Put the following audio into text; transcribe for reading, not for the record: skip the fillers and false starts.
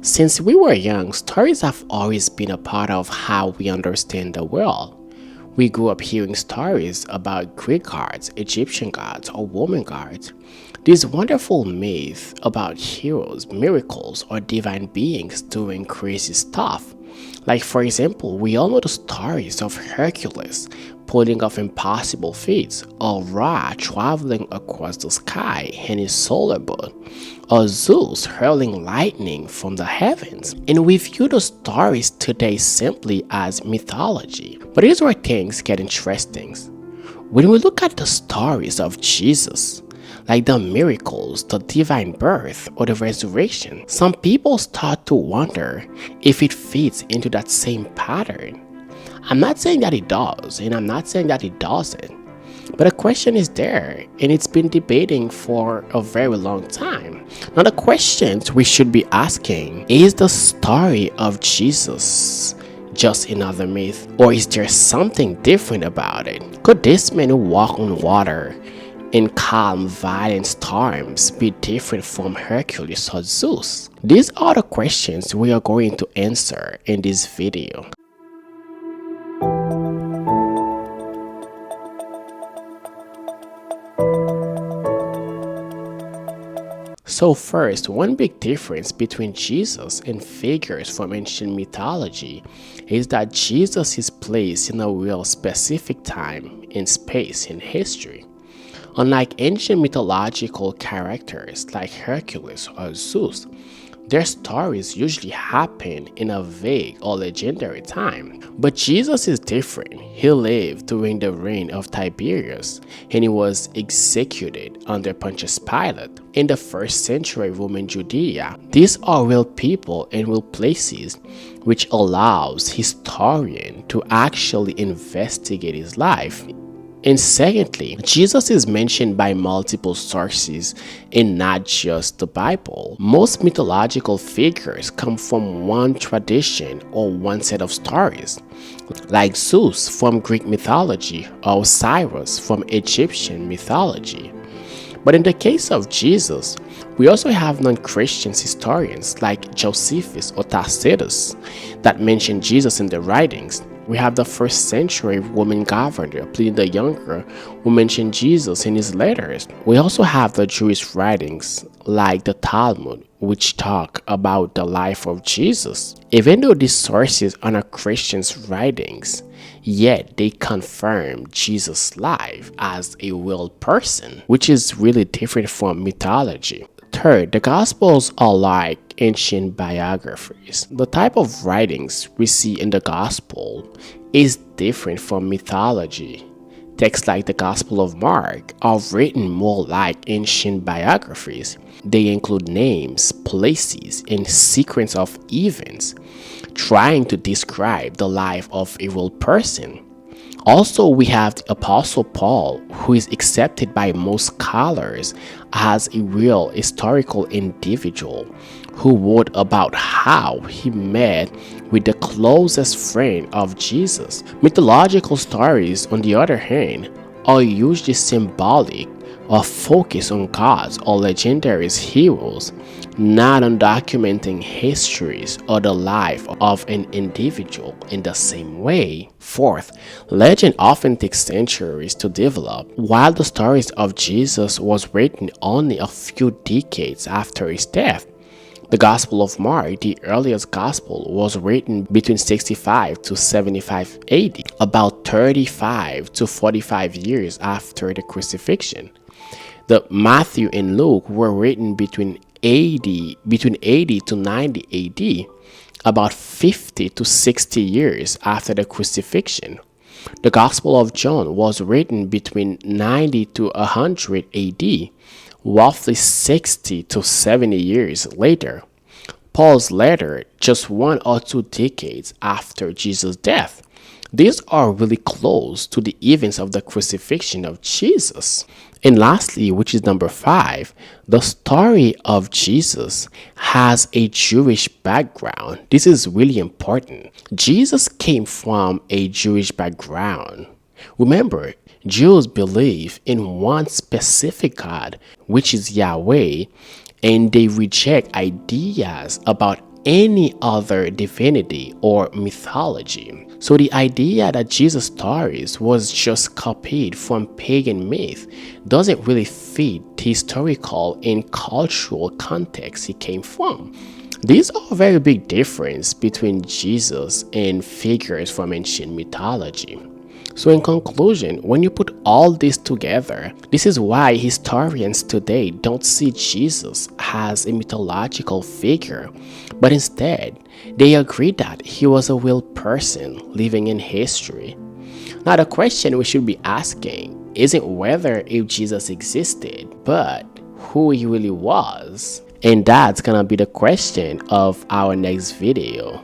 Since we were young, stories have always been a part of how we understand the world. We grew up hearing stories about Greek gods, Egyptian gods, or Roman gods. These wonderful myths about heroes, miracles, or divine beings doing crazy stuff. Like, for example, we all know the stories of Hercules pulling off impossible feats, or Ra traveling across the sky in his solar boat, or Zeus hurling lightning from the heavens. And we view those stories today simply as mythology. But here's where things get interesting. When we look at the stories of Jesus, like the miracles, the divine birth, or the resurrection, some people start to wonder if it fits into that same pattern. I'm not saying that it does, and I'm not saying that it doesn't. But the question is there, and it's been debating for a very long time. Now, the questions we should be asking is the story of Jesus just another myth, or is there something different about it? Could this man who walked on water in calm, violent storms be different from Hercules or Zeus? These are the questions we are going to answer in this video. So first, one big difference between Jesus and figures from ancient mythology is that Jesus is placed in a real specific time, in space, in history. Unlike ancient mythological characters like Hercules or Zeus, their stories usually happen in a vague or legendary time. But Jesus is different. He lived during the reign of Tiberius and he was executed under Pontius Pilate in the 1st century Roman Judea. These are real people and real places, which allows historians to actually investigate his life. And secondly, Jesus is mentioned by multiple sources and not just the Bible. Most mythological figures come from one tradition or one set of stories, like Zeus from Greek mythology or Cyrus from Egyptian mythology. But in the case of Jesus, we also have non-Christian historians like Josephus or Tacitus that mention Jesus in their writings. We have the 1st century Roman governor, Pliny the Younger, who mentioned Jesus in his letters. We also have the Jewish writings like the Talmud, which talk about the life of Jesus. Even though these sources are not Christians' writings, yet they confirm Jesus' life as a real person, which is really different from mythology. Third, the Gospels are like ancient biographies. The type of writings we see in the Gospel is different from mythology. Texts like the Gospel of Mark are written more like ancient biographies. They include names, places, and sequence of events, trying to describe the life of a real person. Also, we have the Apostle Paul, who is accepted by most scholars as a real historical individual who wrote about how he met with the closest friend of Jesus. Mythological stories, on the other hand, are usually symbolic or focus on gods or legendary heroes, not on documenting histories or the life of an individual in the same way. Fourth, legend often takes centuries to develop, while the stories of Jesus was written only a few decades after his death. The Gospel of Mark, the earliest gospel, was written between 65 to 75 AD, about 35 to 45 years after the crucifixion. The Matthew and Luke were written between 80 to 90 AD, about 50 to 60 years after the crucifixion. The Gospel of John was written between 90 to 100 AD, roughly 60 to 70 years later. Paul's letter just 1 or 2 decades after Jesus' death. These are really close to the events of the crucifixion of Jesus. And lastly, which is number 5, the story of Jesus has a Jewish background. This is really important. Jesus came from a Jewish background. Remember, Jews believe in one specific God, which is Yahweh, and they reject ideas about any other divinity or mythology. So the idea that Jesus' stories was just copied from pagan myth doesn't really fit the historical and cultural context he came from. These are a very big difference between Jesus and figures from ancient mythology. So in conclusion, when you put all this together, this is why historians today don't see Jesus as a mythological figure, but instead, they agree that he was a real person living in history. Now the question we should be asking isn't whether if Jesus existed, but who he really was. And that's gonna be the question of our next video.